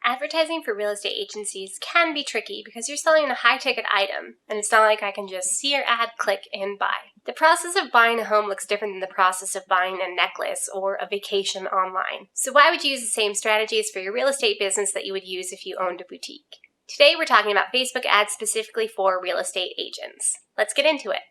Advertising for real estate agencies can be tricky because you're selling a high-ticket item, and it's not like I can just see your ad, click, and buy. The process of buying a home looks different than the process of buying a necklace or a vacation online. So why would you use the same strategies for your real estate business that you would use if you owned a boutique? Today we're talking about Facebook ads specifically for real estate agents. Let's get into it.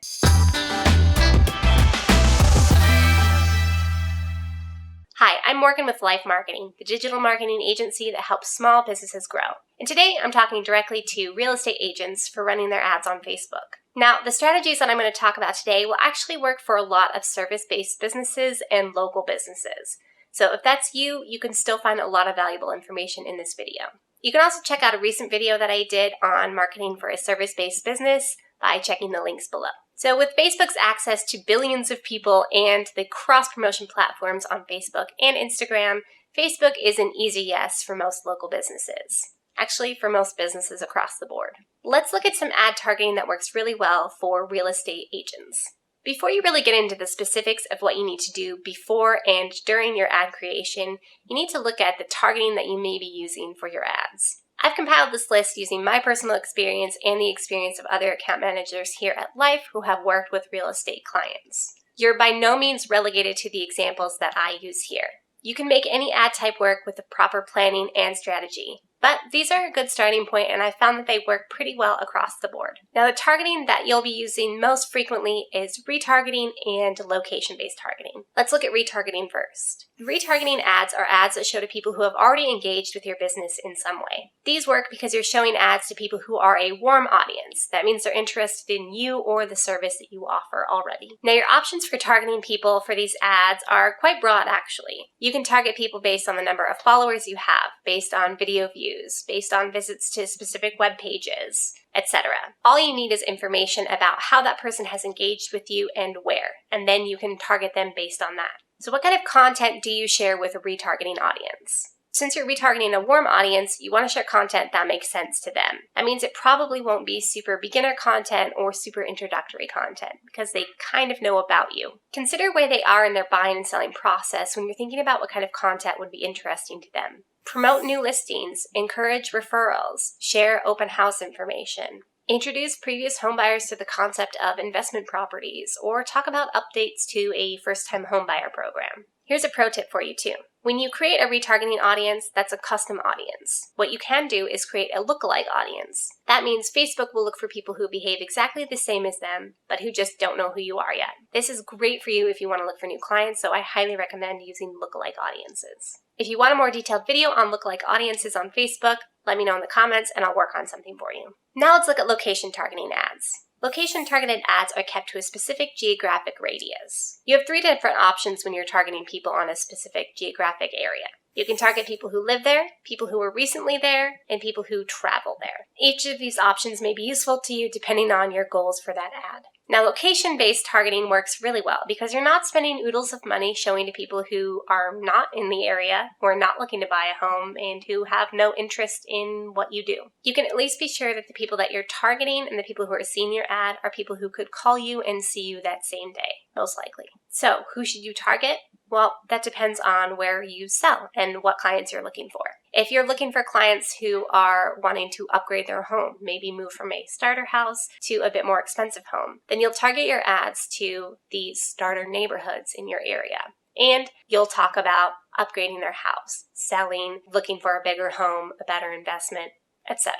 Hi, I'm Morgan with LYFE Marketing, the digital marketing agency that helps small businesses grow. And today I'm talking directly to real estate agents for running their ads on Facebook. Now, the strategies that I'm going to talk about today will actually work for a lot of service-based businesses and local businesses. So if that's you, you can still find a lot of valuable information in this video. You can also check out a recent video that I did on marketing for a service-based business by checking the links below. So with Facebook's access to billions of people and the cross-promotion platforms on Facebook and Instagram, Facebook is an easy yes for most local businesses. Actually, for most businesses across the board. Let's look at some ad targeting that works really well for real estate agents. Before you really get into the specifics of what you need to do before and during your ad creation, you need to look at the targeting that you may be using for your ads. I've compiled this list using my personal experience and the experience of other account managers here at LYFE who have worked with real estate clients. You're by no means relegated to the examples that I use here. You can make any ad type work with the proper planning and strategy. But these are a good starting point, and I found that they work pretty well across the board. Now, the targeting that you'll be using most frequently is retargeting and location-based targeting. Let's look at retargeting first. Retargeting ads are ads that show to people who have already engaged with your business in some way. These work because you're showing ads to people who are a warm audience. That means they're interested in you or the service that you offer already. Now, your options for targeting people for these ads are quite broad, actually. You can target people based on the number of followers you have, based on video views, based on visits to specific web pages, etc. All you need is information about how that person has engaged with you and where, and then you can target them based on that. So what kind of content do you share with a retargeting audience? Since you're retargeting a warm audience, you want to share content that makes sense to them. That means it probably won't be super beginner content or super introductory content because they kind of know about you. Consider where they are in their buying and selling process when you're thinking about what kind of content would be interesting to them. Promote new listings, encourage referrals, share open house information. Introduce previous homebuyers to the concept of investment properties, or talk about updates to a first-time homebuyer program. Here's a pro tip for you too. When you create a retargeting audience, that's a custom audience. What you can do is create a lookalike audience. That means Facebook will look for people who behave exactly the same as them, but who just don't know who you are yet. This is great for you if you want to look for new clients, so I highly recommend using lookalike audiences. If you want a more detailed video on lookalike audiences on Facebook, let me know in the comments and I'll work on something for you. Now let's look at location targeting ads. Location-targeted ads are kept to a specific geographic radius. You have 3 different options when you're targeting people on a specific geographic area. You can target people who live there, people who were recently there, and people who travel there. Each of these options may be useful to you depending on your goals for that ad. Now, location-based targeting works really well because you're not spending oodles of money showing to people who are not in the area, who are not looking to buy a home, and who have no interest in what you do. You can at least be sure that the people that you're targeting and the people who are seeing your ad are people who could call you and see you that same day, most likely. So, who should you target? Well, that depends on where you sell and what clients you're looking for. If you're looking for clients who are wanting to upgrade their home, maybe move from a starter house to a bit more expensive home, then you'll target your ads to the starter neighborhoods in your area. And you'll talk about upgrading their house, selling, looking for a bigger home, a better investment, etc.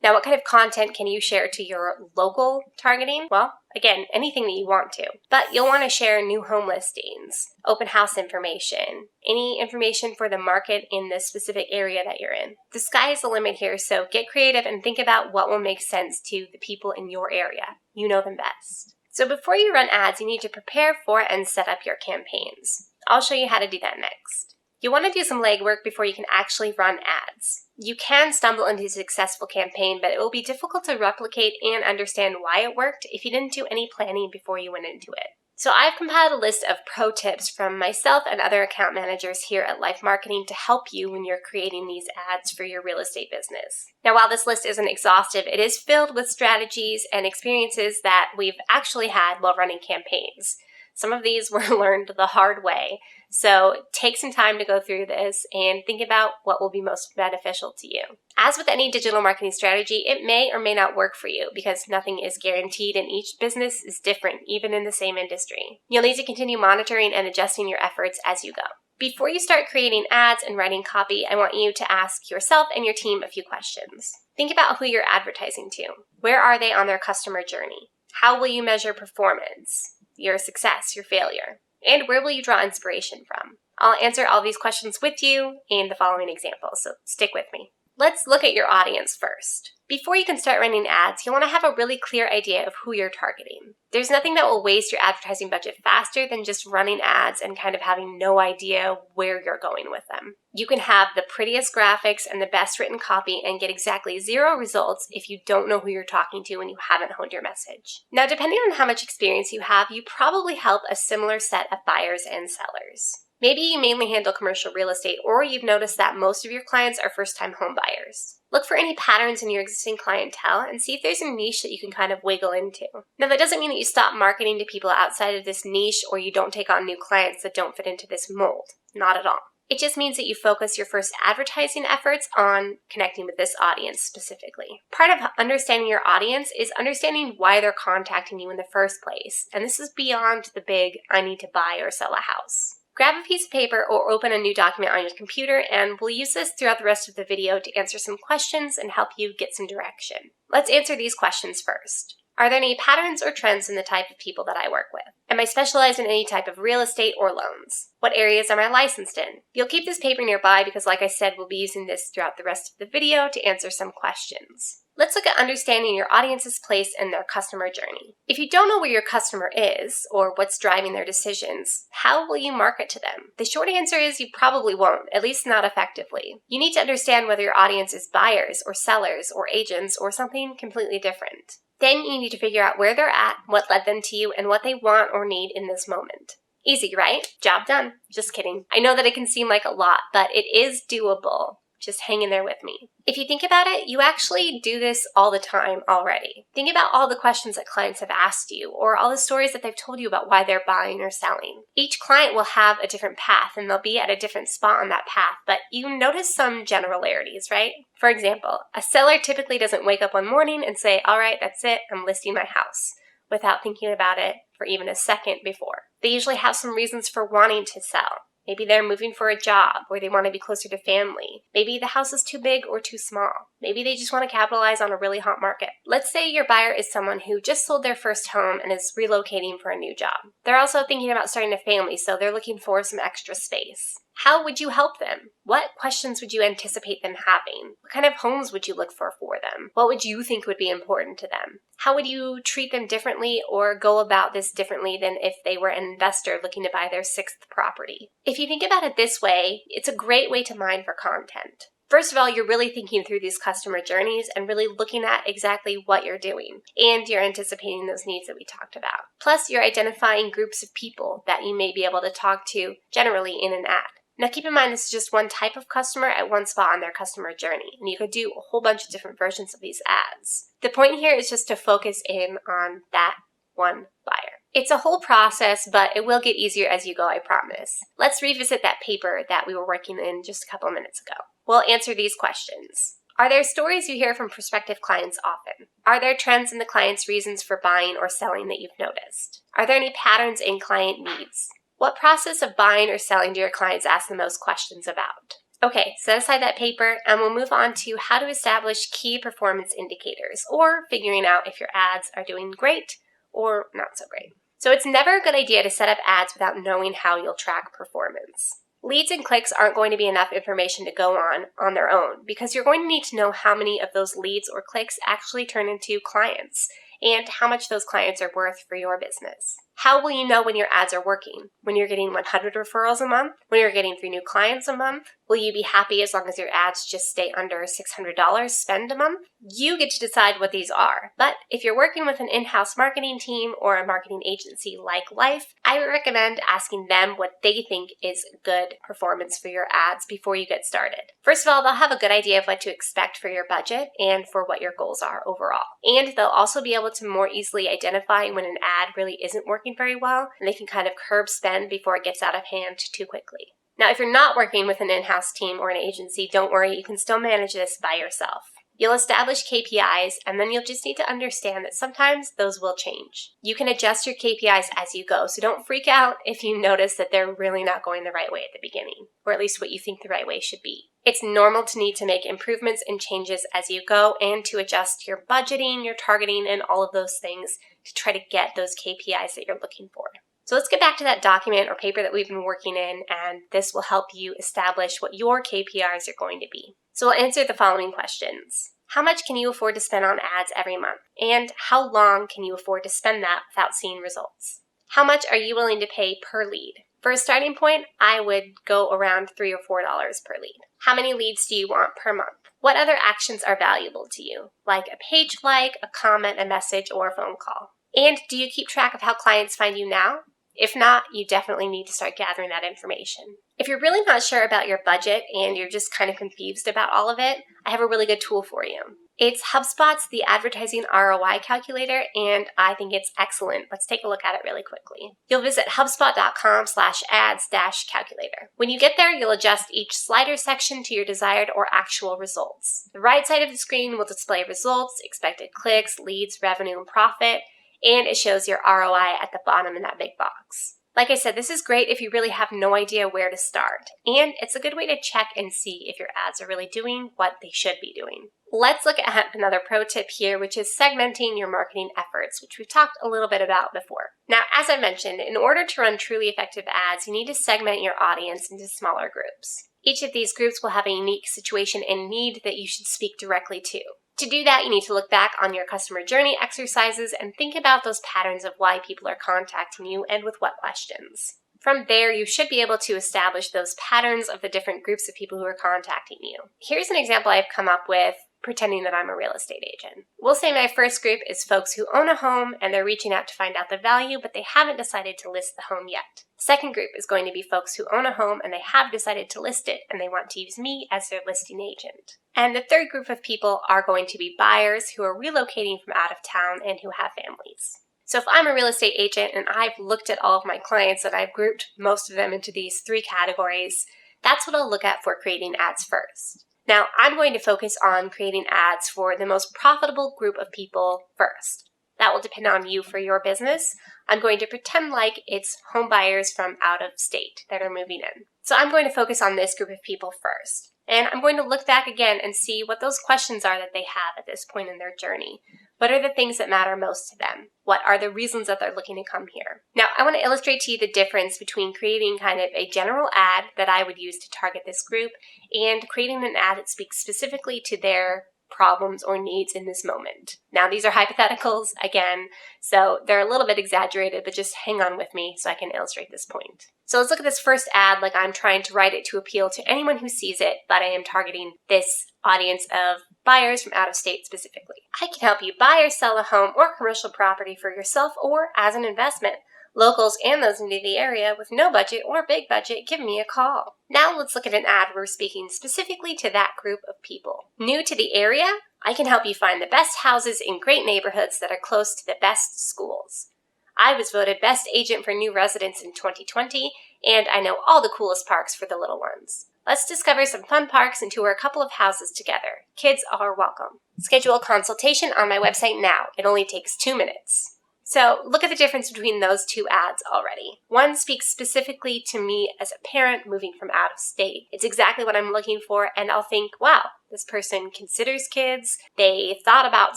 Now, what kind of content can you share to your local targeting? Well, again, anything that you want to. But you'll want to share new home listings, open house information, any information for the market in the specific area that you're in. The sky is the limit here, so get creative and think about what will make sense to the people in your area. You know them best. So before you run ads, you need to prepare for and set up your campaigns. I'll show you how to do that next. You want to do some legwork before you can actually run ads. You can stumble into a successful campaign, but it will be difficult to replicate and understand why it worked if you didn't do any planning before you went into it. So I've compiled a list of pro tips from myself and other account managers here at LYFE Marketing to help you when you're creating these ads for your real estate business. Now, while this list isn't exhaustive, it is filled with strategies and experiences that we've actually had while running campaigns. Some of these were learned the hard way, So take some time to go through this and think about what will be most beneficial to you. As with any digital marketing strategy, it may or may not work for you because nothing is guaranteed and each business is different, even in the same industry. You'll need to continue monitoring and adjusting your efforts as you go. Before you start creating ads and writing copy, I want you to ask yourself and your team a few questions. Think about who you're advertising to. Where are they on their customer journey? How will you measure performance, your success, your failure? And where will you draw inspiration from? I'll answer all these questions with you in the following examples, so stick with me. Let's look at your audience first. Before you can start running ads, you'll want to have a really clear idea of who you're targeting. There's nothing that will waste your advertising budget faster than just running ads and kind of having no idea where you're going with them. You can have the prettiest graphics and the best written copy and get exactly 0 results if you don't know who you're talking to and you haven't honed your message. Now, depending on how much experience you have, you probably help a similar set of buyers and sellers. Maybe you mainly handle commercial real estate, or you've noticed that most of your clients are first-time home buyers. Look for any patterns in your existing clientele and see if there's a niche that you can kind of wiggle into. Now, that doesn't mean that you stop marketing to people outside of this niche or you don't take on new clients that don't fit into this mold. Not at all. It just means that you focus your first advertising efforts on connecting with this audience specifically. Part of understanding your audience is understanding why they're contacting you in the first place. And this is beyond the big, I need to buy or sell a house. Grab a piece of paper or open a new document on your computer, and we'll use this throughout the rest of the video to answer some questions and help you get some direction. Let's answer these questions first. Are there any patterns or trends in the type of people that I work with? Am I specialized in any type of real estate or loans? What areas am I licensed in? You'll keep this paper nearby because, like I said, we'll be using this throughout the rest of the video to answer some questions. Let's look at understanding your audience's place in their customer journey. If you don't know where your customer is or what's driving their decisions, how will you market to them? The short answer is you probably won't, at least not effectively. You need to understand whether your audience is buyers or sellers or agents or something completely different. Then you need to figure out where they're at, what led them to you, and what they want or need in this moment. Easy, right? Job done. Just kidding. I know that it can seem like a lot, but it is doable. Just hang in there with me. If you think about it, you actually do this all the time already. Think about all the questions that clients have asked you or all the stories that they've told you about why they're buying or selling. Each client will have a different path and they'll be at a different spot on that path, but you notice some generalities, right? For example, a seller typically doesn't wake up one morning and say, all right, that's it, I'm listing my house, without thinking about it for even a second before. They usually have some reasons for wanting to sell. Maybe they're moving for a job or they want to be closer to family. Maybe the house is too big or too small. Maybe they just want to capitalize on a really hot market. Let's say your buyer is someone who just sold their first home and is relocating for a new job. They're also thinking about starting a family, so they're looking for some extra space. How would you help them? What questions would you anticipate them having? What kind of homes would you look for them? What would you think would be important to them? How would you treat them differently or go about this differently than if they were an investor looking to buy their 6th property? If you think about it this way, it's a great way to mine for content. First of all, you're really thinking through these customer journeys and really looking at exactly what you're doing, and you're anticipating those needs that we talked about. Plus, you're identifying groups of people that you may be able to talk to generally in an ad. Now keep in mind this is just one type of customer at one spot on their customer journey, and you could do a whole bunch of different versions of these ads. The point here is just to focus in on that one buyer. It's a whole process, but it will get easier as you go, I promise. Let's revisit that paper that we were working in just a couple minutes ago. We'll answer these questions. Are there stories you hear from prospective clients often? Are there trends in the client's reasons for buying or selling that you've noticed? Are there any patterns in client needs? What process of buying or selling do your clients ask the most questions about? Okay, set aside that paper and we'll move on to how to establish key performance indicators or figuring out if your ads are doing great or not so great. So it's never a good idea to set up ads without knowing how you'll track performance. Leads and clicks aren't going to be enough information to go on their own because you're going to need to know how many of those leads or clicks actually turn into clients and how much those clients are worth for your business. How will you know when your ads are working? When you're getting 100 referrals a month? When you're getting 3 new clients a month? Will you be happy as long as your ads just stay under $600 spend a month? You get to decide what these are. But if you're working with an in-house marketing team or a marketing agency like LYFE, I would recommend asking them what they think is good performance for your ads before you get started. First of all, they'll have a good idea of what to expect for your budget and for what your goals are overall. And they'll also be able to more easily identify when an ad really isn't working working very well, and they can kind of curb spend before it gets out of hand too quickly. Now, if you're not working with an in-house team or an agency, don't worry, you can still manage this by yourself. You'll establish KPIs, and then you'll just need to understand that sometimes those will change. You can adjust your KPIs as you go, so don't freak out if you notice that they're really not going the right way at the beginning, or at least what you think the right way should be. It's normal to need to make improvements and changes as you go and to adjust your budgeting, your targeting, and all of those things to try to get those KPIs that you're looking for. So let's get back to that document or paper that we've been working in, and this will help you establish what your KPIs are going to be. So we'll answer the following questions. How much can you afford to spend on ads every month? And how long can you afford to spend that without seeing results? How much are you willing to pay per lead? For a starting point, I would go around $3 or $4 per lead. How many leads do you want per month? What other actions are valuable to you, like a page like, a comment, a message, or a phone call? And do you keep track of how clients find you now? If not, you definitely need to start gathering that information. If you're really not sure about your budget and you're just kind of confused about all of it, I have a really good tool for you. It's HubSpot's The Advertising ROI Calculator, and I think it's excellent. Let's take a look at it really quickly. You'll visit hubspot.com/ads-calculator. When you get there, you'll adjust each slider section to your desired or actual results. The right side of the screen will display results, expected clicks, leads, revenue, and profit, and it shows your ROI at the bottom in that big box. Like I said, this is great if you really have no idea where to start, and it's a good way to check and see if your ads are really doing what they should be doing. Let's look at another pro tip here, which is segmenting your marketing efforts, which we've talked a little bit about before. Now, as I mentioned, in order to run truly effective ads, you need to segment your audience into smaller groups. Each of these groups will have a unique situation and need that you should speak directly to. To do that, you need to look back on your customer journey exercises and think about those patterns of why people are contacting you and with what questions. From there, you should be able to establish those patterns of the different groups of people who are contacting you. Here's an example I've come up with pretending that I'm a real estate agent. We'll say my first group is folks who own a home and they're reaching out to find out the value, but they haven't decided to list the home yet. Second group is going to be folks who own a home and they have decided to list it and they want to use me as their listing agent. And the third group of people are going to be buyers who are relocating from out of town and who have families. So if I'm a real estate agent and I've looked at all of my clients and I've grouped most of them into these three categories, that's what I'll look at for creating ads first. Now, I'm going to focus on creating ads for the most profitable group of people first. That will depend on you for your business. I'm going to pretend like it's home buyers from out of state that are moving in. So I'm going to focus on this group of people first. And I'm going to look back again and see what those questions are that they have at this point in their journey. What are the things that matter most to them? What are the reasons that they're looking to come here? Now, I want to illustrate to you the difference between creating kind of a general ad that I would use to target this group and creating an ad that speaks specifically to their problems or needs in this moment. Now, these are hypotheticals, again, so they're a little bit exaggerated, but just hang on with me so I can illustrate this point. So let's look at this first ad like I'm trying to write it to appeal to anyone who sees it, but I am targeting this audience of buyers from out of state specifically. I can help you buy or sell a home or commercial property for yourself or as an investment. Locals and those new to the area with no budget or big budget, give me a call. Now let's look at an ad where we're speaking specifically to that group of people. New to the area? I can help you find the best houses in great neighborhoods that are close to the best schools. I was voted best agent for new residents in 2020, and I know all the coolest parks for the little ones. Let's discover some fun parks and tour a couple of houses together. Kids are welcome. Schedule a consultation on my website now. It only takes 2 minutes. So look at the difference between those two ads already. One speaks specifically to me as a parent moving from out of state. It's exactly what I'm looking for, and I'll think, wow, this person considers kids, they thought about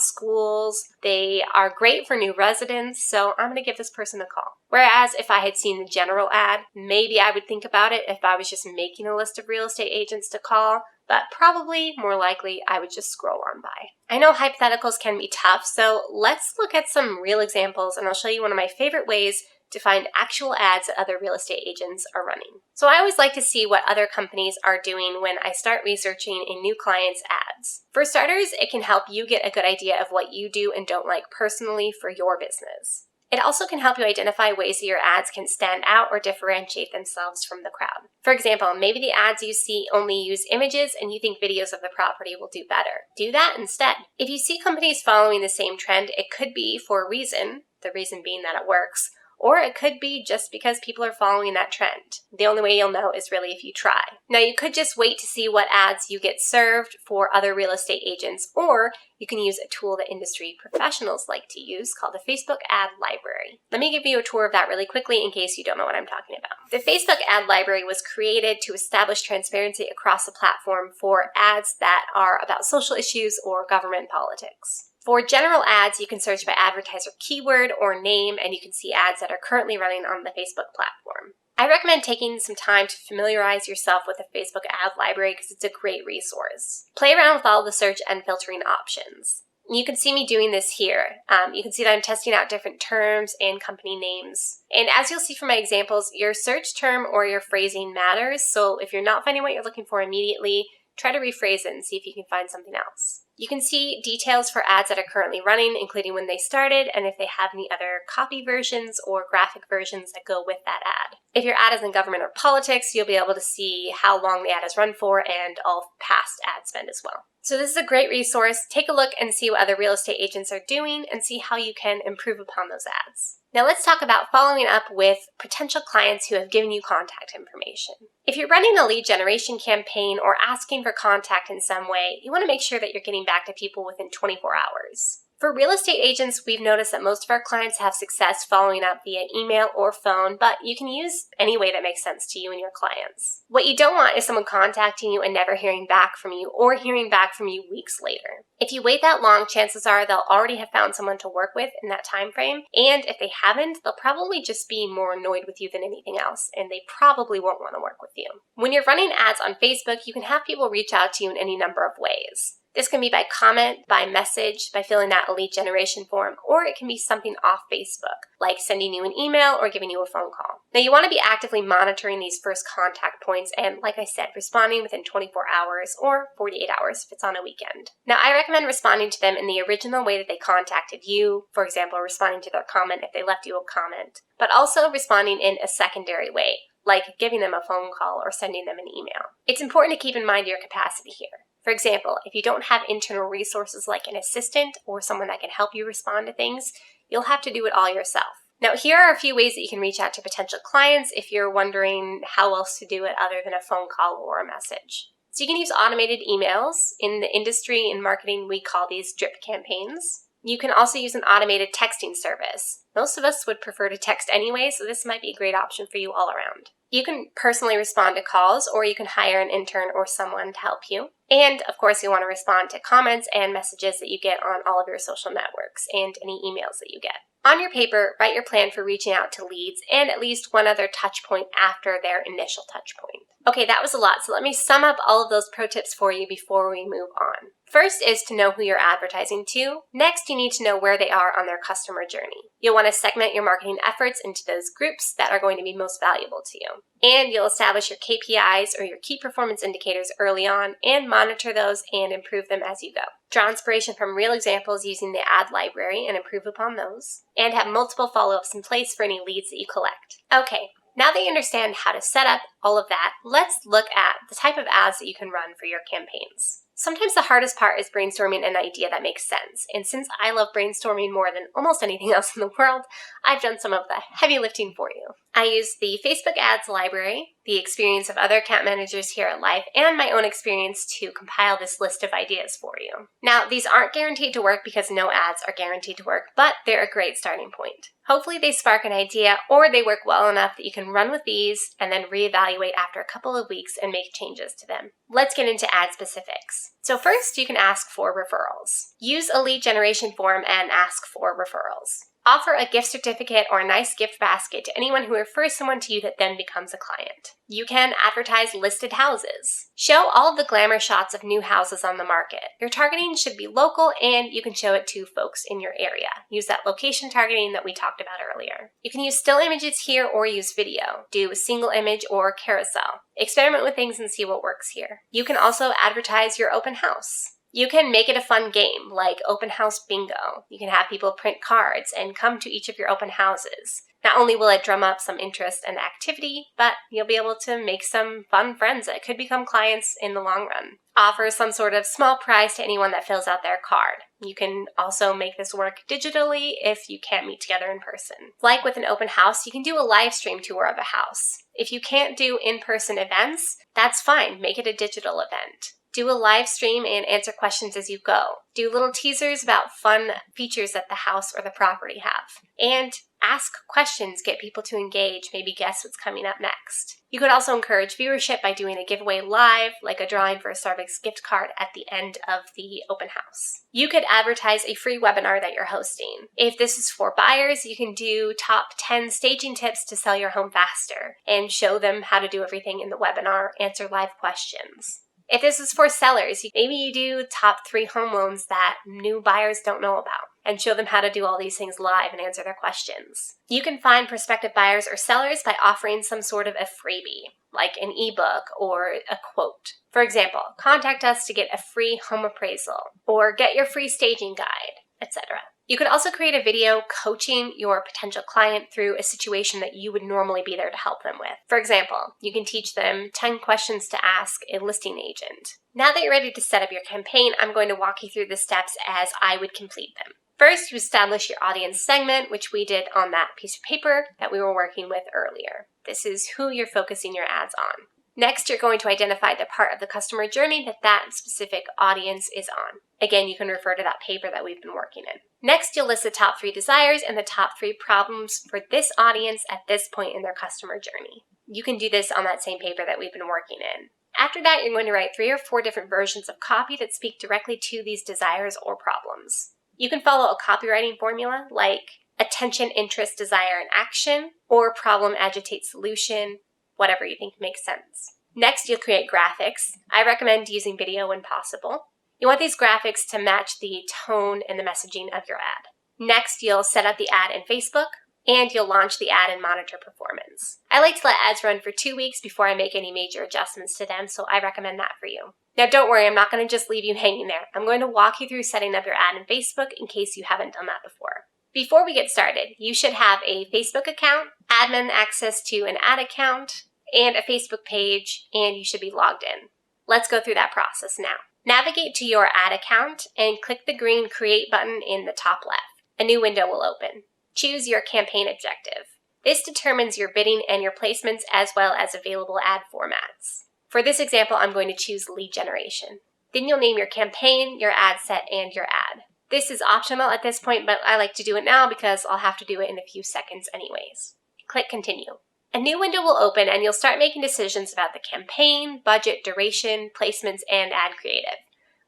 schools, they are great for new residents, so I'm going to give this person a call. Whereas if I had seen the general ad, maybe I would think about it if I was just making a list of real estate agents to call, but probably more likely I would just scroll on by. I know hypotheticals can be tough, so let's look at some real examples and I'll show you one of my favorite ways to find actual ads that other real estate agents are running. So I always like to see what other companies are doing when I start researching a new client's ads. For starters, it can help you get a good idea of what you do and don't like personally for your business. It also can help you identify ways that your ads can stand out or differentiate themselves from the crowd. For example, maybe the ads you see only use images and you think videos of the property will do better. Do that instead. If you see companies following the same trend, it could be for a reason, the reason being that it works, or it could be just because people are following that trend. The only way you'll know is really if you try. Now, you could just wait to see what ads you get served for other real estate agents, or you can use a tool that industry professionals like to use called the Facebook Ad Library. Let me give you a tour of that really quickly in case you don't know what I'm talking about. The Facebook Ad Library was created to establish transparency across the platform for ads that are about social issues or government politics. For general ads, you can search by advertiser keyword or name, and you can see ads that are currently running on the Facebook platform. I recommend taking some time to familiarize yourself with the Facebook Ad Library because it's a great resource. Play around with all the search and filtering options. You can see me doing this here. You can see that I'm testing out different terms and company names. And as you'll see from my examples, your search term or your phrasing matters. So if you're not finding what you're looking for immediately, try to rephrase it and see if you can find something else. You can see details for ads that are currently running, including when they started and if they have any other copy versions or graphic versions that go with that ad. If your ad is in government or politics, you'll be able to see how long the ad has run for and all past ad spend as well. So this is a great resource. Take a look and see what other real estate agents are doing and see how you can improve upon those ads. Now let's talk about following up with potential clients who have given you contact information. If you're running a lead generation campaign or asking for contact in some way, you want to make sure that you're getting back to people within 24 hours. For real estate agents, we've noticed that most of our clients have success following up via email or phone, but you can use any way that makes sense to you and your clients. What you don't want is someone contacting you and never hearing back from you or hearing back from you weeks later. If you wait that long, chances are they'll already have found someone to work with in that time frame, and if they haven't, they'll probably just be more annoyed with you than anything else, and they probably won't want to work with you. When you're running ads on Facebook, you can have people reach out to you in any number of ways. This can be by comment, by message, by filling out a lead generation form, or it can be something off Facebook, like sending you an email or giving you a phone call. Now, you want to be actively monitoring these first contact points and, like I said, responding within 24 hours or 48 hours if it's on a weekend. Now, I recommend responding to them in the original way that they contacted you, for example, responding to their comment if they left you a comment, but also responding in a secondary way, like giving them a phone call or sending them an email. It's important to keep in mind your capacity here. For example, if you don't have internal resources like an assistant or someone that can help you respond to things, you'll have to do it all yourself. Now, here are a few ways that you can reach out to potential clients if you're wondering how else to do it other than a phone call or a message. So you can use automated emails. In the industry in marketing, we call these drip campaigns. You can also use an automated texting service. Most of us would prefer to text anyway, so this might be a great option for you all around. You can personally respond to calls, or you can hire an intern or someone to help you. And, of course, you want to respond to comments and messages that you get on all of your social networks and any emails that you get. On your paper, write your plan for reaching out to leads and at least one other touch point after their initial touch point. Okay, that was a lot, so let me sum up all of those pro tips for you before we move on. First is to know who you're advertising to. Next, you need to know where they are on their customer journey. You'll want to segment your marketing efforts into those groups that are going to be most valuable to you. And you'll establish your KPIs or your key performance indicators early on and monitor those and improve them as you go. Draw inspiration from real examples using the ad library and improve upon those. And have multiple follow-ups in place for any leads that you collect. Okay, now that you understand how to set up all of that, let's look at the type of ads that you can run for your campaigns. Sometimes the hardest part is brainstorming an idea that makes sense, and since I love brainstorming more than almost anything else in the world, I've done some of the heavy lifting for you. I use the Facebook Ads Library, the experience of other account managers here at LYFE, and my own experience to compile this list of ideas for you. Now, these aren't guaranteed to work because no ads are guaranteed to work, but they're a great starting point. Hopefully they spark an idea or they work well enough that you can run with these and then reevaluate after a couple of weeks and make changes to them. Let's get into ad specifics. So first, you can ask for referrals. Use a lead generation form and ask for referrals. Offer a gift certificate or a nice gift basket to anyone who refers someone to you that then becomes a client. You can advertise listed houses. Show all of the glamour shots of new houses on the market. Your targeting should be local and you can show it to folks in your area. Use that location targeting that we talked about earlier. You can use still images here or use video. Do a single image or carousel. Experiment with things and see what works here. You can also advertise your open house. You can make it a fun game, like open house bingo. You can have people print cards and come to each of your open houses. Not only will it drum up some interest and activity, but you'll be able to make some fun friends that could become clients in the long run. Offer some sort of small prize to anyone that fills out their card. You can also make this work digitally if you can't meet together in person. Like with an open house, you can do a live stream tour of a house. If you can't do in-person events, that's fine. Make it a digital event. Do a live stream and answer questions as you go. Do little teasers about fun features that the house or the property have. And ask questions, get people to engage, maybe guess what's coming up next. You could also encourage viewership by doing a giveaway live, like a drawing for a Starbucks gift card at the end of the open house. You could advertise a free webinar that you're hosting. If this is for buyers, you can do top 10 staging tips to sell your home faster and show them how to do everything in the webinar, answer live questions. If this is for sellers, maybe you do top 3 home loans that new buyers don't know about and show them how to do all these things live and answer their questions. You can find prospective buyers or sellers by offering some sort of a freebie, like an ebook or a quote. For example, contact us to get a free home appraisal or get your free staging guide, etc. You could also create a video coaching your potential client through a situation that you would normally be there to help them with. For example, you can teach them 10 questions to ask a listing agent. Now that you're ready to set up your campaign, I'm going to walk you through the steps as I would complete them. First, you establish your audience segment, which we did on that piece of paper that we were working with earlier. This is who you're focusing your ads on. Next, you're going to identify the part of the customer journey that specific audience is on. Again, you can refer to that paper that we've been working in. Next, you'll list the top 3 desires and the top 3 problems for this audience at this point in their customer journey. You can do this on that same paper that we've been working in. After that, you're going to write 3 or 4 different versions of copy that speak directly to these desires or problems. You can follow a copywriting formula like attention, interest, desire, and action, or problem, agitate, solution, whatever you think makes sense. Next, you'll create graphics. I recommend using video when possible. You want these graphics to match the tone and the messaging of your ad. Next, you'll set up the ad in Facebook, and you'll launch the ad and monitor performance. I like to let ads run for 2 weeks before I make any major adjustments to them, so I recommend that for you. Now don't worry, I'm not going to just leave you hanging there. I'm going to walk you through setting up your ad in Facebook in case you haven't done that before. Before we get started, you should have a Facebook account, admin access to an ad account, and a Facebook page, and you should be logged in. Let's go through that process now. Navigate to your ad account and click the green Create button in the top left. A new window will open. Choose your campaign objective. This determines your bidding and your placements as well as available ad formats. For this example, I'm going to choose lead generation. Then you'll name your campaign, your ad set, and your ad. This is optional at this point, but I like to do it now because I'll have to do it in a few seconds anyways. Click Continue. A new window will open and you'll start making decisions about the campaign, budget, duration, placements, and ad creative.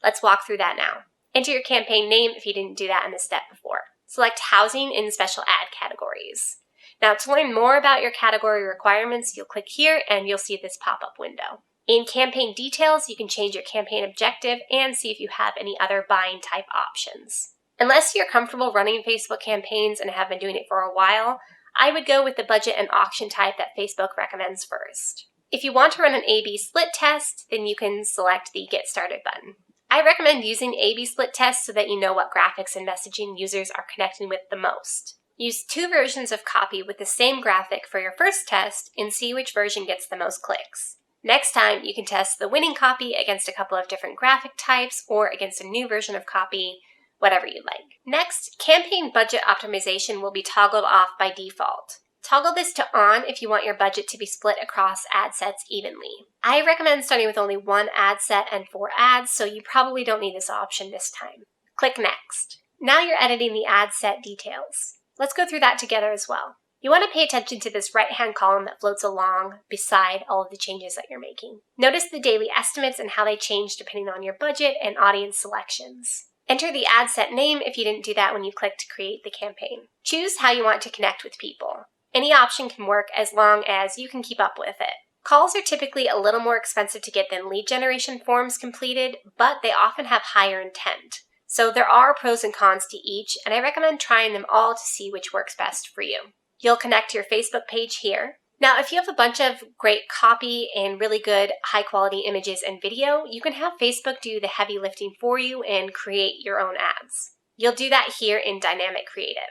Let's walk through that now. Enter your campaign name if you didn't do that in this step before. Select housing in special ad categories. Now to learn more about your category requirements, you'll click here and you'll see this pop-up window. In campaign details, you can change your campaign objective and see if you have any other buying type options. Unless you're comfortable running Facebook campaigns and have been doing it for a while, I would go with the budget and auction type that Facebook recommends first. If you want to run an A/B split test, then you can select the Get Started button. I recommend using A/B split tests so that you know what graphics and messaging users are connecting with the most. Use 2 versions of copy with the same graphic for your first test and see which version gets the most clicks. Next time, you can test the winning copy against a couple of different graphic types or against a new version of copy, whatever you like. Next, campaign budget optimization will be toggled off by default. Toggle this to on if you want your budget to be split across ad sets evenly. I recommend starting with only 1 ad set and 4 ads, so you probably don't need this option this time. Click Next. Now you're editing the ad set details. Let's go through that together as well. You want to pay attention to this right-hand column that floats along beside all of the changes that you're making. Notice the daily estimates and how they change depending on your budget and audience selections. Enter the ad set name if you didn't do that when you clicked to create the campaign. Choose how you want to connect with people. Any option can work as long as you can keep up with it. Calls are typically a little more expensive to get than lead generation forms completed, but they often have higher intent. So there are pros and cons to each, and I recommend trying them all to see which works best for you. You'll connect to your Facebook page here. Now, if you have a bunch of great copy and really good high-quality images and video, you can have Facebook do the heavy lifting for you and create your own ads. You'll do that here in Dynamic Creative.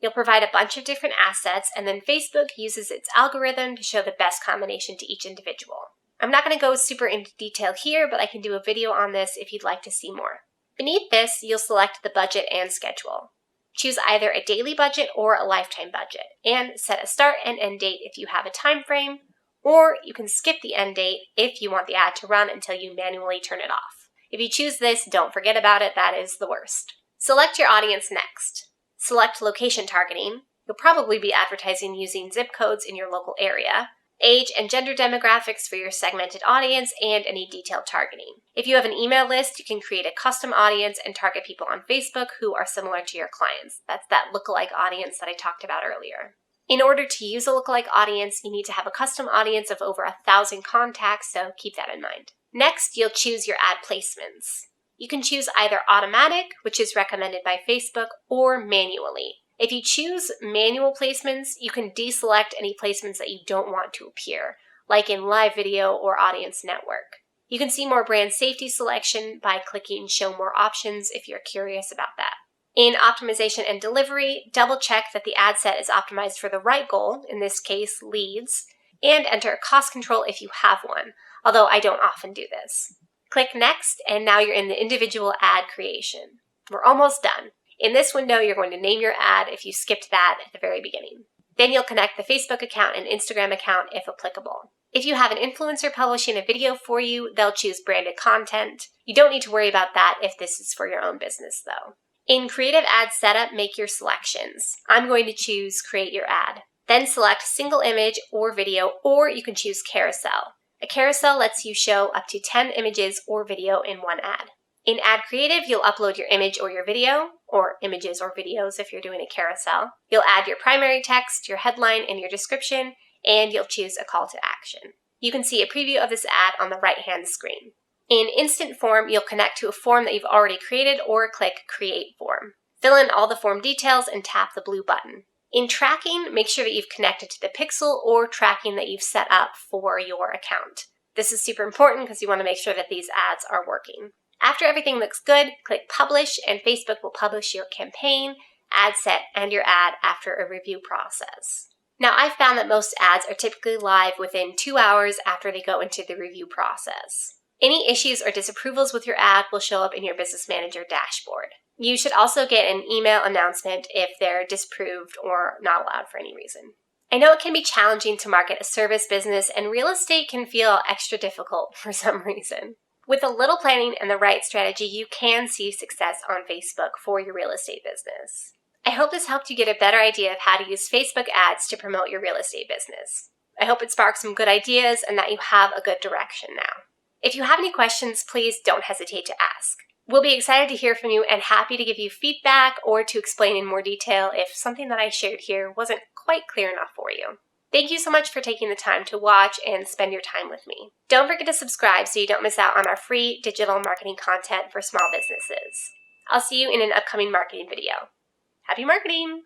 You'll provide a bunch of different assets, and then Facebook uses its algorithm to show the best combination to each individual. I'm not going to go super into detail here, but I can do a video on this if you'd like to see more. Beneath this, you'll select the budget and schedule. Choose either a daily budget or a lifetime budget, and set a start and end date if you have a time frame, or you can skip the end date if you want the ad to run until you manually turn it off. If you choose this, don't forget about it, that is the worst. Select your audience next. Select location targeting. You'll probably be advertising using zip codes in your local area, age and gender demographics for your segmented audience, and any detailed targeting. If you have an email list, you can create a custom audience and target people on Facebook who are similar to your clients. That's that lookalike audience that I talked about earlier. In order to use a lookalike audience, you need to have a custom audience of over 1,000 contacts, so keep that in mind. Next, you'll choose your ad placements. You can choose either automatic, which is recommended by Facebook, or manually. If you choose manual placements, you can deselect any placements that you don't want to appear, like in live video or audience network. You can see more brand safety selection by clicking Show More Options if you're curious about that. In optimization and delivery, double check that the ad set is optimized for the right goal, in this case, leads, and enter cost control if you have one, although I don't often do this. Click Next, and now you're in the individual ad creation. We're almost done. In this window, you're going to name your ad if you skipped that at the very beginning. Then you'll connect the Facebook account and Instagram account if applicable. If you have an influencer publishing a video for you, they'll choose branded content. You don't need to worry about that if this is for your own business, though. In Creative Ad Setup, make your selections. I'm going to choose Create Your Ad. Then select single image or video, or you can choose carousel. A carousel lets you show up to 10 images or video in one ad. In Ad Creative, you'll upload your image or your video, or images or videos if you're doing a carousel. You'll add your primary text, your headline, and your description, and you'll choose a call to action. You can see a preview of this ad on the right-hand screen. In Instant Form, you'll connect to a form that you've already created or click Create Form. Fill in all the form details and tap the blue button. In Tracking, make sure that you've connected to the pixel or tracking that you've set up for your account. This is super important because you want to make sure that these ads are working. After everything looks good, click Publish, and Facebook will publish your campaign, ad set, and your ad after a review process. Now, I've found that most ads are typically live within 2 hours after they go into the review process. Any issues or disapprovals with your ad will show up in your Business Manager dashboard. You should also get an email announcement if they're disapproved or not allowed for any reason. I know it can be challenging to market a service business, and real estate can feel extra difficult for some reason. With a little planning and the right strategy, you can see success on Facebook for your real estate business. I hope this helped you get a better idea of how to use Facebook ads to promote your real estate business. I hope it sparked some good ideas and that you have a good direction now. If you have any questions, please don't hesitate to ask. We'll be excited to hear from you and happy to give you feedback or to explain in more detail if something that I shared here wasn't quite clear enough for you. Thank you so much for taking the time to watch and spend your time with me. Don't forget to subscribe so you don't miss out on our free digital marketing content for small businesses. I'll see you in an upcoming marketing video. Happy marketing!